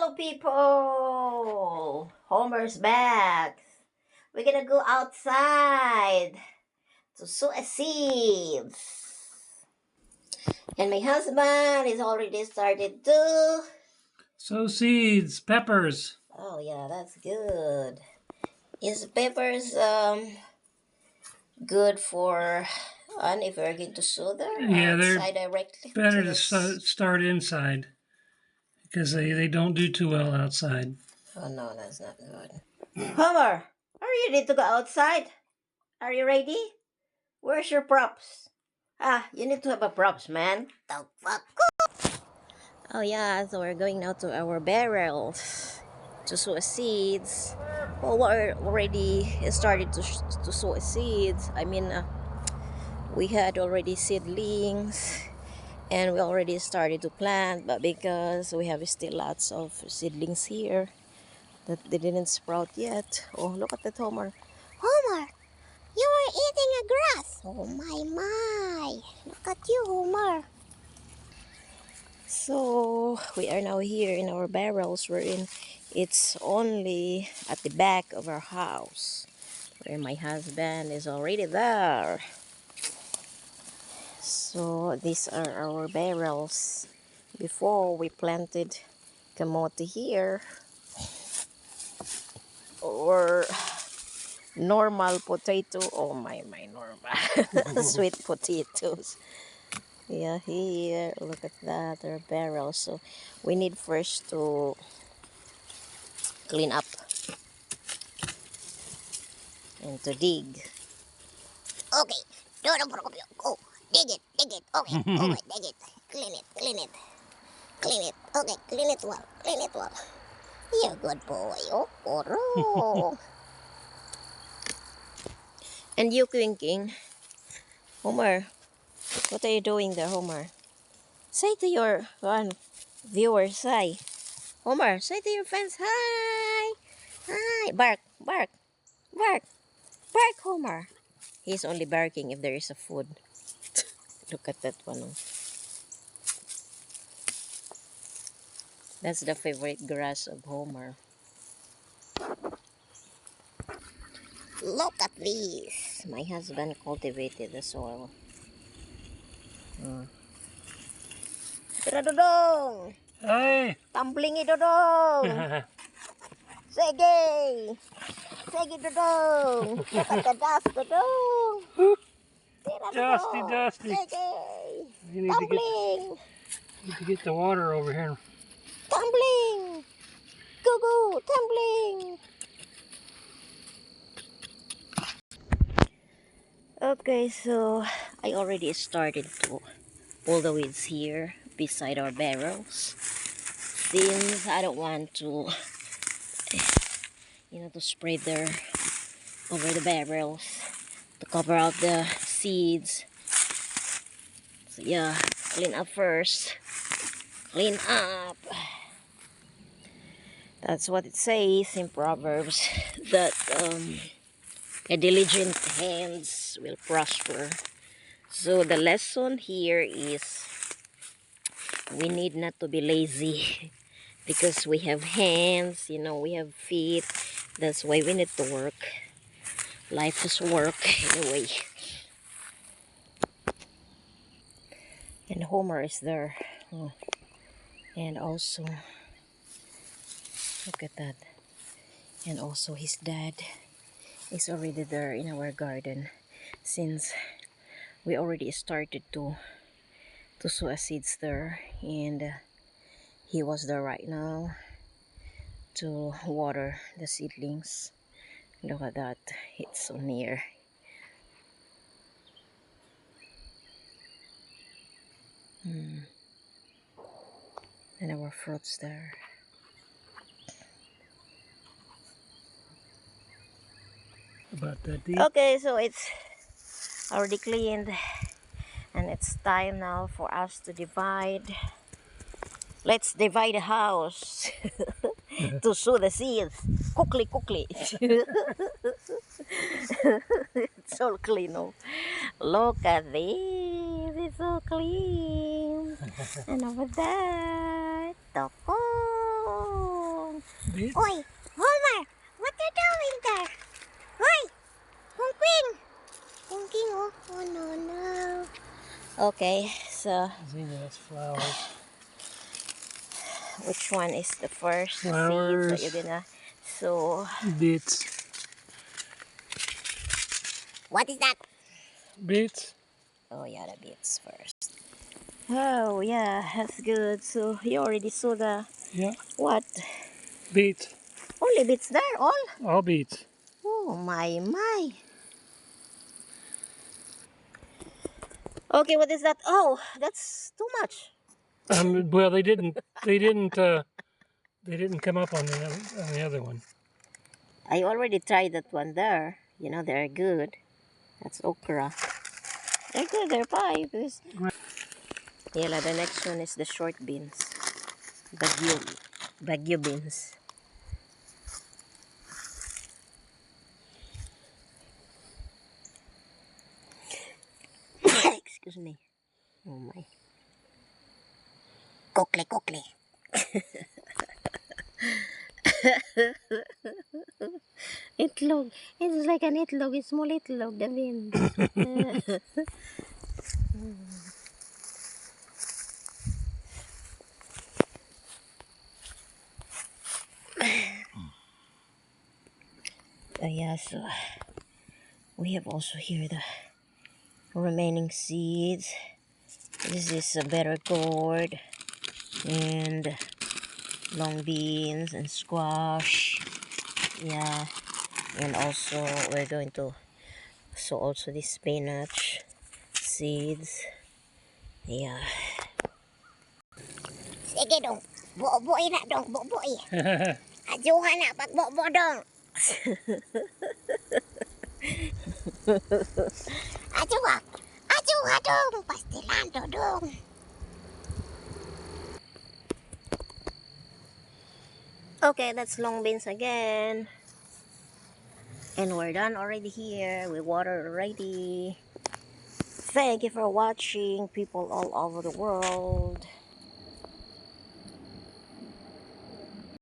Hello, people! Homer's back. We're gonna go outside to sow a seeds. And my husband is already started to. Sow seeds, peppers. Oh yeah, that's good. Is peppers good for and if you're going to sow there Yeah, they're outside directly to better to this? start inside because they don't do too well outside. Oh no, that's not good. Homer, are you ready to go outside? Are you ready? Where's your props? Ah, you need to have a props, man. The fuck? Oh yeah, so we're going now to our barrels to sow seeds. Well, we're already started to sow seeds. I mean, we had already seedlings, and we already started to plant. But because we have still lots of seedlings here that they didn't sprout yet. Oh, look at that, Homer. Homer, you are eating a grass. Oh my. Look at you, Homer. So we are now here in our barrels. We're in. It's only at the back of our house where my husband is already there. So these are our barrels. Before we planted kamote here, or normal potato. Oh my normal sweet potatoes. Yeah, here, look at that, our barrels. So we need first to clean up and to dig. Okay, go, dig it, okay, okay, dig it, clean it. Okay, clean it well. You're a good boy, oh, poro. And you, King, Homer, what are you doing there, Homer? Say to your viewers, hi. Homer, say to your fans, hi. Hi. Bark, Homer. He's only barking if there is a food. Look at that one. Oh. That's the favorite grass of Homer. Look at this. My husband cultivated the soil. Tira, Dodong! Hey! Tumbling Dodong! Sige! Sige, Dodong! Look at the dust, Dodong! Tira, Dodong! Dusty. Sige! You need Tumbling! to get the water over here. Tumbling! Go, tumbling! Okay, so I already started to pull the weeds here beside our barrels since I don't want to to spray there over the barrels to cover up the seeds. So yeah, clean up first. Clean up. That's what it says in Proverbs that diligent hands will prosper. So the lesson here is we need not to be lazy because we have hands, we have feet. That's why we need to work. Life is work anyway. And Homer is there. Oh. And also, look at that. And also his dad is already there in our garden since we already started to sow seeds there, and he was there right now to water the seedlings. Look at that, it's so near. And our fruits there. About that deep. Okay, so it's already cleaned and it's time now for us to divide. Let's divide the house to sow the seeds. Quickly. It's all clean. Oh. Look at this. It's all clean. And over there, the Beets? Oi, Homer, what you doing there? Oi, Kung King, oh, oh no, no. Okay, so Xenia, that's flowers. which one is the first seeds that Flowers. you're gonna sow? Beets. What is that? Beets. Oh yeah, the beets first. Oh yeah, that's good. So you already saw the Yeah. what? Beets. Only beets there, all? All beets. Oh my my. Okay, what is that? Oh, that's too much. Well, they didn't. They didn't. They didn't come up on the other one. I already tried that one there. You know they're good. That's okra. They're good. They're pie. Yeah, the next one is the short beans. Bagyo beans. Excuse me. Oh my. Kokle, kokle. Itlog. It's like an itlog. It's small itlog. The beans. Yeah, so we have also here the remaining seeds. This is a better gourd and long beans and squash. Yeah, and also we're going to sow also the spinach seeds. Yeah. Sige dong. Bo-boy na dong, bo-boy. Ajuhan na pag bo-bo dong. Ajuha. Ajuha dong. Pastilando dong. Okay, that's long beans again. And we're done already here. We watered already. Thank you for watching, people all over the world.